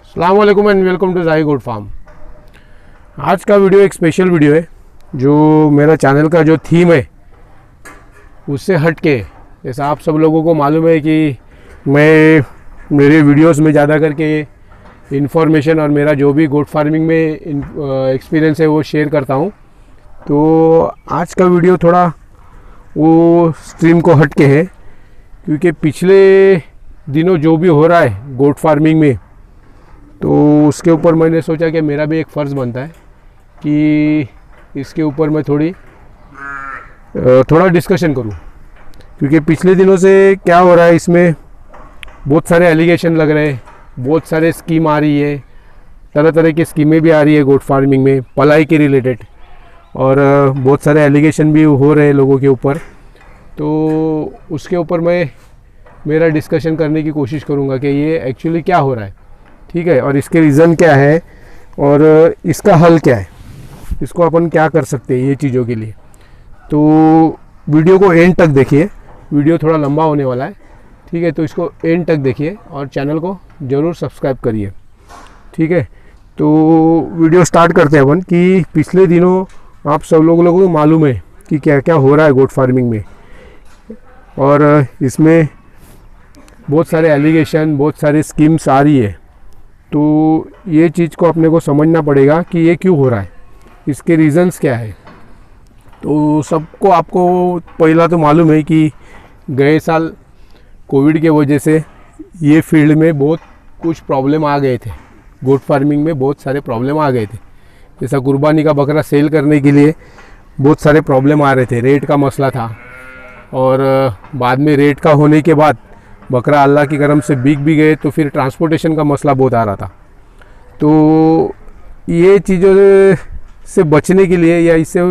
अस्सलाम वालेकुम and welcome to जाही गोट फार्म। आज का वीडियो एक स्पेशल वीडियो है जो मेरा चैनल का जो थीम है उससे हट के, जैसा आप सब लोगों को मालूम है कि मैं मेरे वीडियोस में ज़्यादा करके इन्फॉर्मेशन और मेरा जो भी गोट फार्मिंग में एक्सपीरियंस है वो शेयर करता हूँ। तो आज का वीडियो थोड़ा वो स्ट्रीम को हट के है, क्योंकि पिछले दिनों जो भी हो रहा है गोट फार्मिंग में, तो उसके ऊपर मैंने सोचा कि मेरा भी एक फ़र्ज़ बनता है कि इसके ऊपर मैं थोड़ा डिस्कशन करूं। क्योंकि पिछले दिनों से क्या हो रहा है, इसमें बहुत सारे एलिगेशन लग रहे हैं, बहुत सारे स्कीम आ रही है, तरह तरह की स्कीमें भी आ रही है गोट फार्मिंग में पलाई के रिलेटेड, और बहुत सारे एलिगेशन भी हो रहे हैं लोगों के ऊपर। तो उसके ऊपर मैं मेरा डिस्कशन करने की कोशिश करूंगा कि ये एक्चुअली क्या हो रहा है, ठीक है, और इसके रीज़न क्या है और इसका हल क्या है, इसको अपन क्या कर सकते हैं ये चीज़ों के लिए। तो वीडियो को एंड तक देखिए, वीडियो थोड़ा लंबा होने वाला है, ठीक है, तो इसको एंड तक देखिए और चैनल को ज़रूर सब्सक्राइब करिए, ठीक है। तो वीडियो स्टार्ट करते हैं अपन कि पिछले दिनों आप सब लोगों को मालूम है कि क्या क्या हो रहा है गोट फार्मिंग में, और इसमें बहुत सारे एलिगेशन, बहुत सारे स्कीम्स आ रही है। तो ये चीज़ को अपने को समझना पड़ेगा कि ये क्यों हो रहा है, इसके रीज़न्स क्या है। तो सबको आपको पहला तो मालूम है कि गए साल कोविड के वजह से ये फील्ड में बहुत कुछ प्रॉब्लम आ गए थे, गोट फार्मिंग में बहुत सारे प्रॉब्लम आ गए थे। जैसा कुर्बानी का बकरा सेल करने के लिए बहुत सारे प्रॉब्लम आ रहे थे, रेट का मसला था, और बाद में रेट का होने के बाद बकरा अल्लाह की करम से बिक भी गए, तो फिर ट्रांसपोर्टेशन का मसला बहुत आ रहा था। तो ये चीज़ों से बचने के लिए, या इससे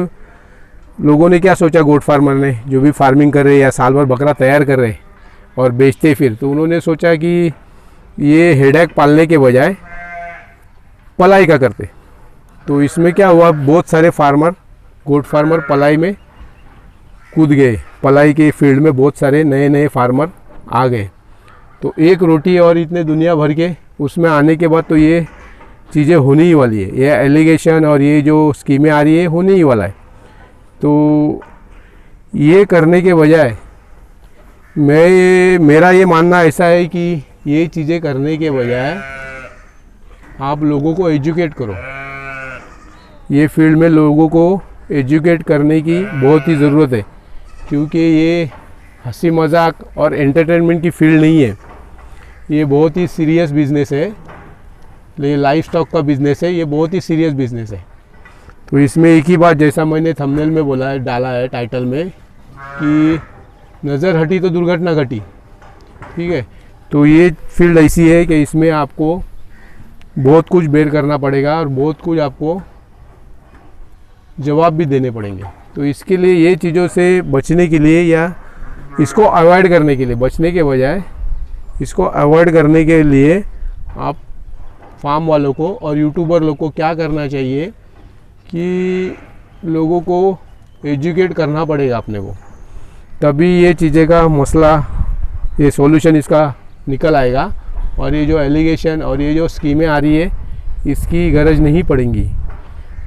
लोगों ने क्या सोचा, गोट फार्मर ने जो भी फार्मिंग कर रहे या साल भर बकरा तैयार कर रहे और बेचते, फिर तो उन्होंने सोचा कि ये हेडेक पालने के बजाय पलाई का करते। तो इसमें क्या हुआ, बहुत सारे फार्मर, गोट फार्मर पलाई में कूद गए, पलाई के फील्ड में बहुत सारे नए नए फार्मर आ गए। तो एक रोटी और इतने दुनिया भर के उसमें आने के बाद तो ये चीज़ें होने ही वाली है, ये एलिगेशन और ये जो स्कीमें आ रही है होने ही वाला है। तो ये करने के बजाय मेरा ये मानना ऐसा है कि ये चीज़ें करने के बजाय आप लोगों को एजुकेट करो। ये फील्ड में लोगों को एजुकेट करने की बहुत ही ज़रूरत है, क्योंकि ये हंसी मजाक और एंटरटेनमेंट की फील्ड नहीं है, ये बहुत ही सीरियस बिज़नेस है, ये लाइफ स्टॉक का बिज़नेस है, ये बहुत ही सीरियस बिज़नेस है। तो इसमें एक ही बात, जैसा मैंने थंबनेल में बोला है, डाला है टाइटल में, कि नज़र हटी तो दुर्घटना घटी, ठीक है। तो ये फील्ड ऐसी है कि इसमें आपको बहुत कुछ बेयर करना पड़ेगा और बहुत कुछ आपको जवाब भी देने पड़ेंगे। तो इसके लिए ये चीज़ों से बचने के लिए, या इसको अवॉइड करने के लिए, बचने के बजाय इसको अवॉइड करने के लिए आप फार्म वालों को और यूट्यूबर लोग को क्या करना चाहिए कि लोगों को एजुकेट करना पड़ेगा अपने को, तभी ये चीज़ें का मसला, ये सॉल्यूशन इसका निकल आएगा, और ये जो एलिगेशन और ये जो स्कीमें आ रही है इसकी गरज नहीं पड़ेंगी।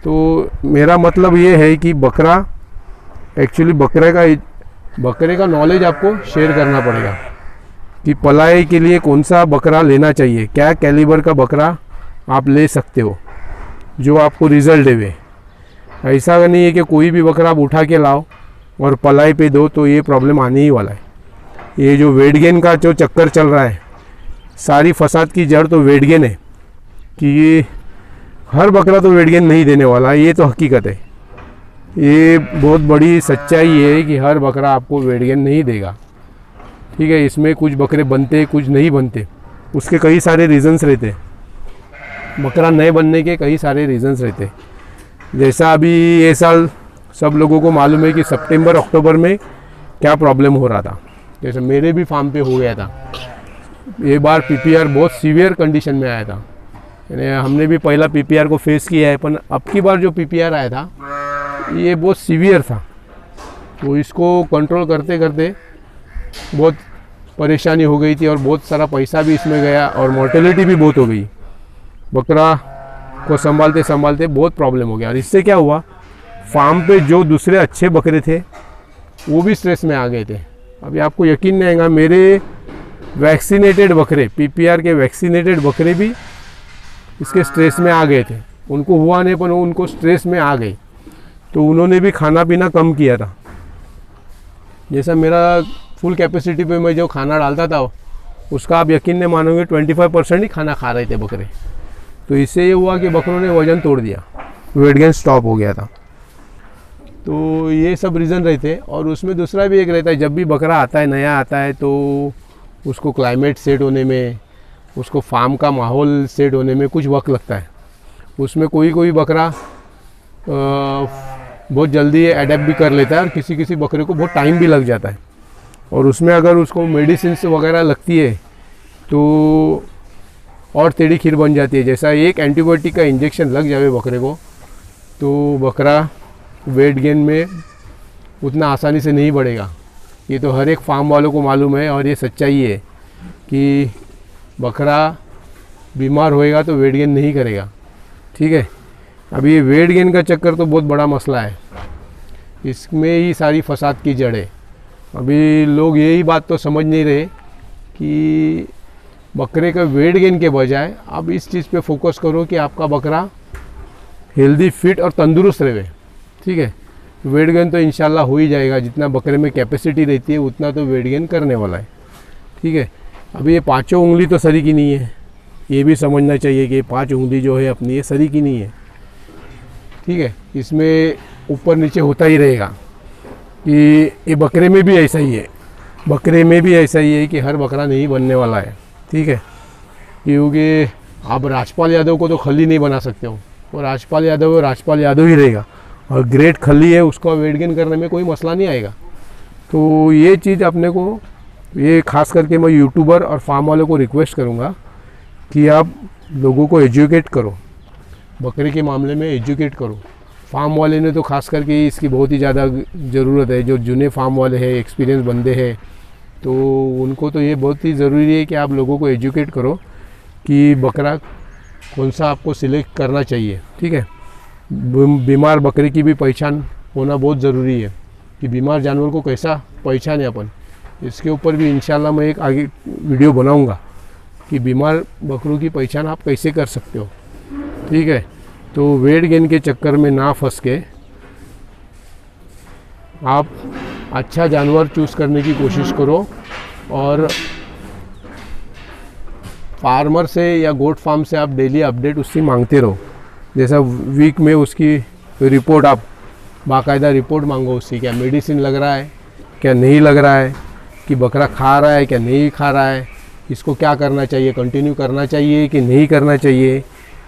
तो मेरा मतलब ये है कि एक्चुअली बकरे का नॉलेज आपको शेयर करना पड़ेगा कि पलाई के लिए कौन सा बकरा लेना चाहिए, क्या कैलिबर का बकरा आप ले सकते हो जो आपको रिज़ल्ट देवे। ऐसा नहीं है कि कोई भी बकरा आप उठा के लाओ और पलाई पे दो, तो ये प्रॉब्लम आने ही वाला है। ये जो वेट गेन का जो चक्कर चल रहा है, सारी फसाद की जड़ तो वेट गेन है, कि ये हर बकरा तो वेट गेन नहीं देने वाला, ये तो हकीकत है, ये बहुत बड़ी सच्चाई है कि हर बकरा आपको वेट गेन नहीं देगा, ठीक है। इसमें कुछ बकरे बनते, कुछ नहीं बनते, उसके कई सारे रीज़न्स रहते, बकरा नए बनने के कई सारे रीज़न्स रहते। जैसा अभी ये साल सब लोगों को मालूम है कि सितंबर अक्टूबर में क्या प्रॉब्लम हो रहा था, जैसे मेरे भी फार्म पे हो गया था। ये बार पीपीआर बहुत सीवियर कंडीशन में आया था, यानी हमने भी पहला पीपीआर को फेस किया है, पर अब की बार जो पीपीआर आया था ये बहुत सीवियर था। तो इसको कंट्रोल करते करते बहुत परेशानी हो गई थी, और बहुत सारा पैसा भी इसमें गया, और मोर्टेलिटी भी बहुत हो गई। बकरा को संभालते संभालते बहुत प्रॉब्लम हो गया। और इससे क्या हुआ, फार्म पे जो दूसरे अच्छे बकरे थे वो भी स्ट्रेस में आ गए थे। अभी आपको यकीन नहीं आएगा, मेरे वैक्सीनेटेड बकरे, पीपीआर के वैक्सीनेटेड बकरे भी इसके स्ट्रेस में आ गए थे। उनको हुआ नहीं पर उनको स्ट्रेस में आ गई, तो उन्होंने भी खाना पीना कम किया था। जैसा मेरा फुल कैपेसिटी पे मैं जो खाना डालता था उसका आप यकीन नहीं मानोगे 25% ही खाना खा रहे थे बकरे। तो इससे ये हुआ कि बकरों ने वज़न तोड़ दिया, वेट गेन स्टॉप हो गया था। तो ये सब रीज़न रहते हैं। और उसमें दूसरा भी एक रहता है, जब भी बकरा आता है, नया आता है, तो उसको क्लाइमेट सेट होने में, उसको फार्म का माहौल सेट होने में कुछ वक्त लगता है। उसमें कोई बकरा बहुत जल्दी एडेप्ट भी कर लेता है और किसी किसी बकरे को बहुत टाइम भी लग जाता है। और उसमें अगर उसको मेडिसिन वगैरह लगती है तो और टेढ़ी खीर बन जाती है। जैसा एक एंटीबायोटिक का इंजेक्शन लग जाए बकरे को तो बकरा वेट गेन में उतना आसानी से नहीं बढ़ेगा। ये तो हर एक फार्म वालों को मालूम है और ये सच्चाई है कि बकरा बीमार होएगा तो वेट गेन नहीं करेगा। ठीक है, अभी ये वेट गेन का चक्कर तो बहुत बड़ा मसला है, इसमें ही सारी फसाद की जड़ है। अभी लोग यही बात तो समझ नहीं रहे कि बकरे का वेट गेन के बजाय आप इस चीज़ पे फोकस करो कि आपका बकरा हेल्दी, फिट और तंदुरुस्त रहे। ठीक है, वेट गेन तो इंशाल्लाह हो ही जाएगा। जितना बकरे में कैपेसिटी रहती है उतना तो वेट गेन करने वाला है। ठीक है, अभी ये पाँचों उंगली तो सरी की नहीं है, ये भी समझना चाहिए कि 5 उंगली जो है अपनी ये सरी की नहीं है। ठीक है, इसमें ऊपर नीचे होता ही रहेगा। कि ये बकरे में भी ऐसा ही है, बकरे में भी ऐसा ही है कि हर बकरा नहीं बनने वाला है। ठीक है, क्योंकि आप राजपाल यादव को तो खली नहीं बना सकते हो, और राजपाल यादव ही रहेगा। और ग्रेट खली है, उसको वेट गेन करने में कोई मसला नहीं आएगा। तो ये चीज़ अपने को, ये खास करके मैं यूट्यूबर और फार्म वालों को रिक्वेस्ट करूँगा कि आप लोगों को एजुकेट करो, बकरे के मामले में एजुकेट करो। फार्म वाले ने तो खास करके इसकी बहुत ही ज़्यादा ज़रूरत है। जो जूने फार्म वाले हैं, एक्सपीरियंस बंदे हैं, तो उनको तो ये बहुत ही ज़रूरी है कि आप लोगों को एजुकेट करो कि बकरा कौन सा आपको सिलेक्ट करना चाहिए। ठीक है, बीमार बकरे की भी पहचान होना बहुत ज़रूरी है कि बीमार जानवर को कैसा पहचाने अपन। इसके ऊपर भी इंशाल्लाह मैं एक आगे वीडियो बनाऊंगा कि बीमार बकरों की पहचान आप कैसे कर सकते हो। ठीक है, तो वेट गेन के चक्कर में ना फंस के आप अच्छा जानवर चूज़ करने की कोशिश करो और फार्मर से या गोट फार्म से आप डेली अपडेट उससे मांगते रहो। जैसा वीक में उसकी रिपोर्ट, आप बाकायदा रिपोर्ट मांगो उससे, क्या मेडिसिन लग रहा है, क्या नहीं लग रहा है, कि बकरा खा रहा है क्या नहीं खा रहा है, इसको क्या करना चाहिए, कंटिन्यू करना चाहिए कि नहीं करना चाहिए।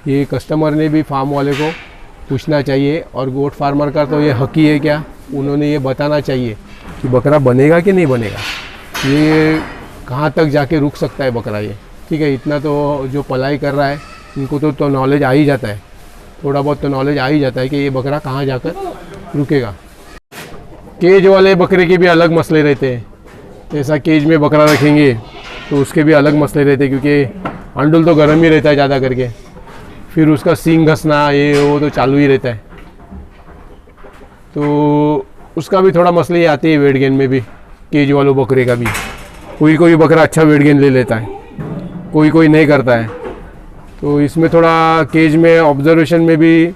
ये कस्टमर ने भी फार्म वाले को पूछना चाहिए। और गोट फार्मर का तो ये हक ही है क्या, उन्होंने ये बताना चाहिए कि बकरा बनेगा कि नहीं बनेगा, ये कहाँ तक जाके रुक सकता है बकरा ये। ठीक है, इतना तो जो पलाई कर रहा है इनको तो नॉलेज आ ही जाता है, थोड़ा बहुत तो नॉलेज आ ही जाता है कि ये बकरा कहाँ जाकर रुकेगा। केज वाले बकरे के भी अलग मसले रहते हैं। जैसा केज में बकरा रखेंगे तो उसके भी अलग मसले रहते हैं, क्योंकि अंडुल तो गर्म ही रहता है ज़्यादा करके, फिर उसका सींग घसना ये वो तो चालू ही रहता है। तो उसका भी थोड़ा मसले आते हैं वेट गेन में भी, केज वालों बकरे का भी। कोई बकरा अच्छा वेट गेन ले लेता है, कोई नहीं करता है। तो इसमें थोड़ा केज में ऑब्जर्वेशन में भी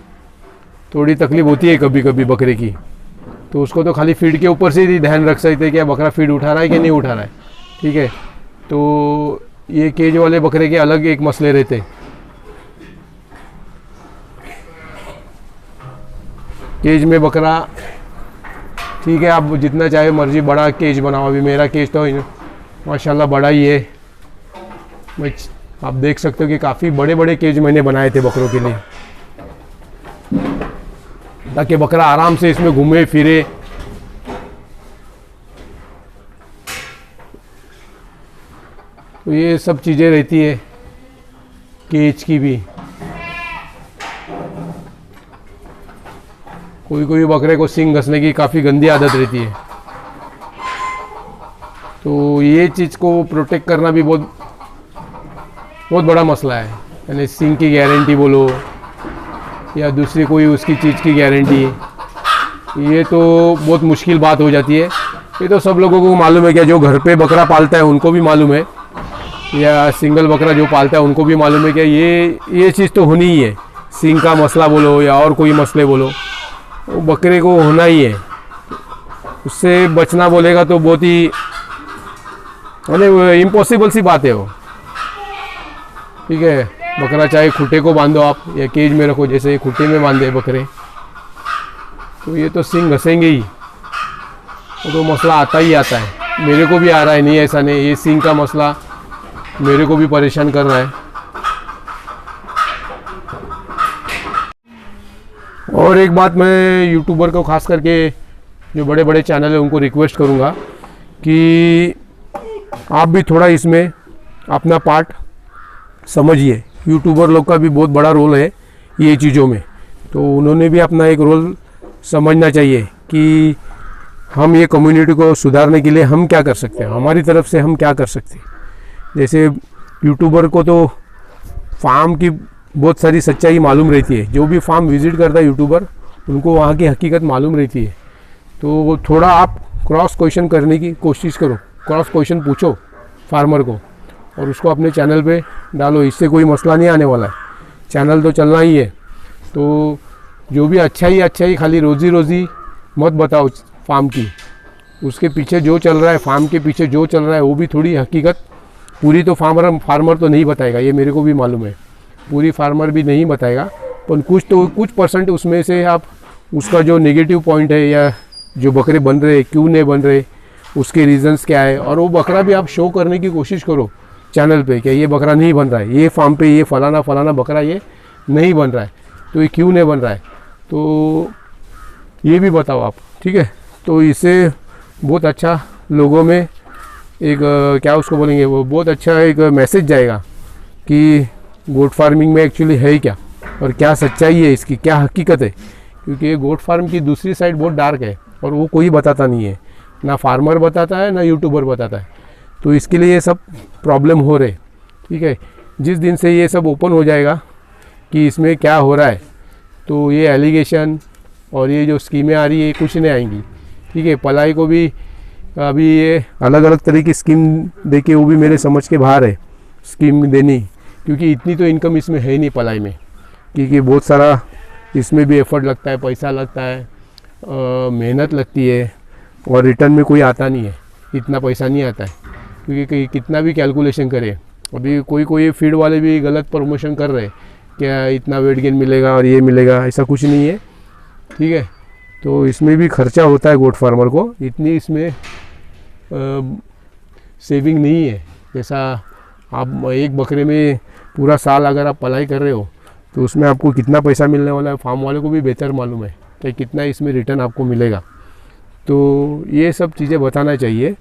थोड़ी तकलीफ होती है कभी कभी बकरे की। तो उसको तो खाली फीड के ऊपर से ही ध्यान रख सकते हैं कि बकरा फीड उठा रहा है कि नहीं उठा रहा है। ठीक है, तो ये केज वाले बकरे के अलग एक मसले रहते हैं। केज में बकरा ठीक है, आप जितना चाहे मर्जी बड़ा केज बनाओ। अभी मेरा केज तो माशाल्लाह बड़ा ही है। आप देख सकते हो कि काफ़ी बड़े बड़े केज मैंने बनाए थे बकरों के लिए, ताकि बकरा आराम से इसमें घूमे फिरे। तो ये सब चीज़ें रहती है केज की भी। कोई बकरे को सींग घसने की काफ़ी गंदी आदत रहती है। तो ये चीज़ को प्रोटेक्ट करना भी बहुत बड़ा मसला है। यानी सिंक की गारंटी बोलो या दूसरी कोई उसकी चीज़ की गारंटी, ये तो बहुत मुश्किल बात हो जाती है। ये तो सब लोगों को मालूम है, क्या जो घर पे बकरा पालता है उनको भी मालूम है, या सिंगल बकरा जो पालता है उनको भी मालूम है कि ये चीज़ तो होनी ही है। सिंक का मसला बोलो या और कोई मसले बोलो, वो बकरे को होना ही है। उससे बचना बोलेगा तो बहुत ही यानी इम्पॉसिबल सी बात है वो। ठीक है, बकरा चाहे खुट्टे को बांधो आप या केज में रखो, जैसे खुट्टे में बांधे बकरे, तो ये तो सिंग घसेंगे ही, तो मसला आता ही आता है। मेरे को भी आ रहा है, नहीं ऐसा नहीं, ये सिंग का मसला मेरे को भी परेशान कर रहा है। और एक बात मैं यूट्यूबर को खास करके जो बड़े बड़े चैनल है उनको रिक्वेस्ट करूँगा कि आप भी थोड़ा इसमें अपना पार्ट समझिए। यूट्यूबर लोग का भी बहुत बड़ा रोल है ये चीज़ों में, तो उन्होंने भी अपना एक रोल समझना चाहिए कि हम ये कम्युनिटी को सुधारने के लिए हम क्या कर सकते हैं, हमारी तरफ से हम क्या कर सकते हैं। जैसे यूट्यूबर को तो फार्म की बहुत सारी सच्चाई मालूम रहती है, जो भी फार्म विज़िट करता है यूट्यूबर उनको वहाँ की हकीकत मालूम रहती है। तो थोड़ा आप क्रॉस क्वेश्चन करने की कोशिश करो, क्रॉस क्वेश्चन पूछो फार्मर को और उसको अपने चैनल पे डालो। इससे कोई मसला नहीं आने वाला है, चैनल तो चलना ही है। तो जो भी अच्छा ही खाली रोज़ी रोज़ी मत बताओ फार्म की, उसके पीछे जो चल रहा है, फार्म के पीछे जो चल रहा है वो भी थोड़ी हकीकत पूरी तो फार्मर तो नहीं बताएगा, ये मेरे को भी मालूम है, पूरी फार्मर भी नहीं बताएगा, पर कुछ परसेंट उसमें से आप उसका जो नेगेटिव पॉइंट है या जो बकरे बन रहे क्यों नहीं बन रहे, उसके रीजंस क्या है, और वो बकरा भी आप शो करने की कोशिश करो चैनल पे कि ये बकरा नहीं बन रहा है, ये फार्म पे ये फलाना बकरा ये नहीं बन रहा है, तो ये क्यों नहीं बन रहा है, तो ये भी बताओ आप। ठीक है, तो इससे बहुत अच्छा लोगों में एक क्या उसको बोलेंगे, वो बहुत अच्छा एक मैसेज जाएगा कि गोट फार्मिंग में एक्चुअली है क्या और क्या सच्चाई है इसकी, क्या हकीकत है। क्योंकि ये गोट फार्म की दूसरी साइड बहुत डार्क है और वो कोई बताता नहीं है, ना फार्मर बताता है ना यूट्यूबर बताता है। तो इसके लिए ये सब प्रॉब्लम हो रहे। ठीक है, जिस दिन से ये सब ओपन हो जाएगा कि इसमें क्या हो रहा है, तो ये एलिगेशन और ये जो स्कीमें आ रही है कुछ नहीं आएंगी। ठीक है, पलाई को भी अभी ये अलग अलग तरह की स्कीम देके वो भी मेरे समझ के बाहर है स्कीम देनी, क्योंकि इतनी तो इनकम इसमें है नहीं पलाई में, क्योंकि बहुत सारा इसमें भी एफर्ट लगता है, पैसा लगता है, मेहनत लगती है और रिटर्न में कोई आता नहीं है, इतना पैसा नहीं आता है। क्योंकि कितना भी कैलकुलेशन करे, अभी कोई फीड वाले भी गलत प्रमोशन कर रहे क्या इतना वेट गेन मिलेगा और ये मिलेगा, ऐसा कुछ नहीं है। ठीक है, तो इसमें भी खर्चा होता है गोट फार्मर को, इतनी इसमें सेविंग नहीं है। जैसा आप एक बकरे में पूरा साल अगर आप पलाई कर रहे हो तो उसमें आपको कितना पैसा मिलने वाला है, फार्म वाले को भी बेहतर मालूम है कि कितना इसमें रिटर्न आपको मिलेगा। तो ये सब चीज़ें बताना चाहिए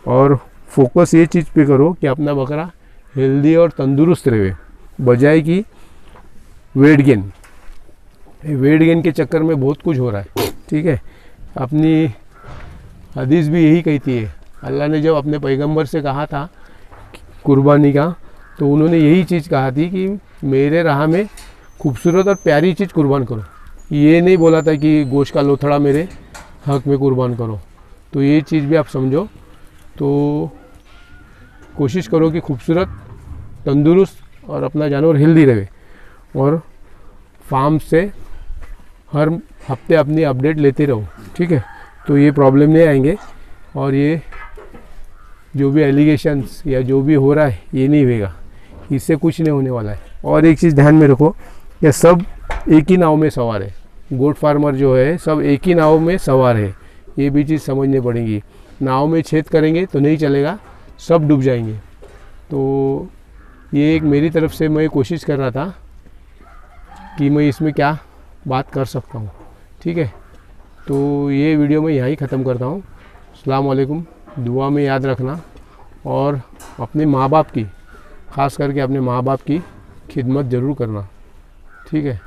और फोकस ये चीज़ पे करो कि अपना बकरा हेल्दी और तंदुरुस्त रहे, बजाय कि वेट गेन के चक्कर में बहुत कुछ हो रहा है। ठीक है, अपनी हदीस भी यही कहती है, अल्लाह ने जब अपने पैगंबर से कहा था कुर्बानी का, तो उन्होंने यही चीज़ कहा थी कि मेरे राह में खूबसूरत और प्यारी चीज़ कुर्बान करो। ये नहीं बोला था कि गोश्त का लोथड़ा मेरे हक में कुर्बान करो। तो ये चीज़ भी आप समझो, तो कोशिश करो कि खूबसूरत, तंदुरुस्त और अपना जानवर हेल्दी रहे, और फार्म से हर हफ्ते अपनी अपडेट लेते रहो। ठीक है, तो ये प्रॉब्लम नहीं आएंगे और ये जो भी एलिगेशंस या जो भी हो रहा है ये नहीं होगा, इससे कुछ नहीं होने वाला है। और एक चीज़ ध्यान में रखो, ये सब एक ही नाव में सवार है, गोट फार्मर जो है सब एक ही नाव में सवार है, ये भी चीज़ समझनी पड़ेगी। नाव में छेद करेंगे तो नहीं चलेगा, सब डूब जाएंगे। तो ये एक मेरी तरफ से मैं कोशिश कर रहा था कि मैं इसमें क्या बात कर सकता हूँ। ठीक है, तो ये वीडियो मैं यहीं ख़त्म करता हूँ। अस्सलाम वालेकुम, दुआ में याद रखना और अपने माँ बाप की, ख़ास करके अपने माँ बाप की खिदमत ज़रूर करना। ठीक है।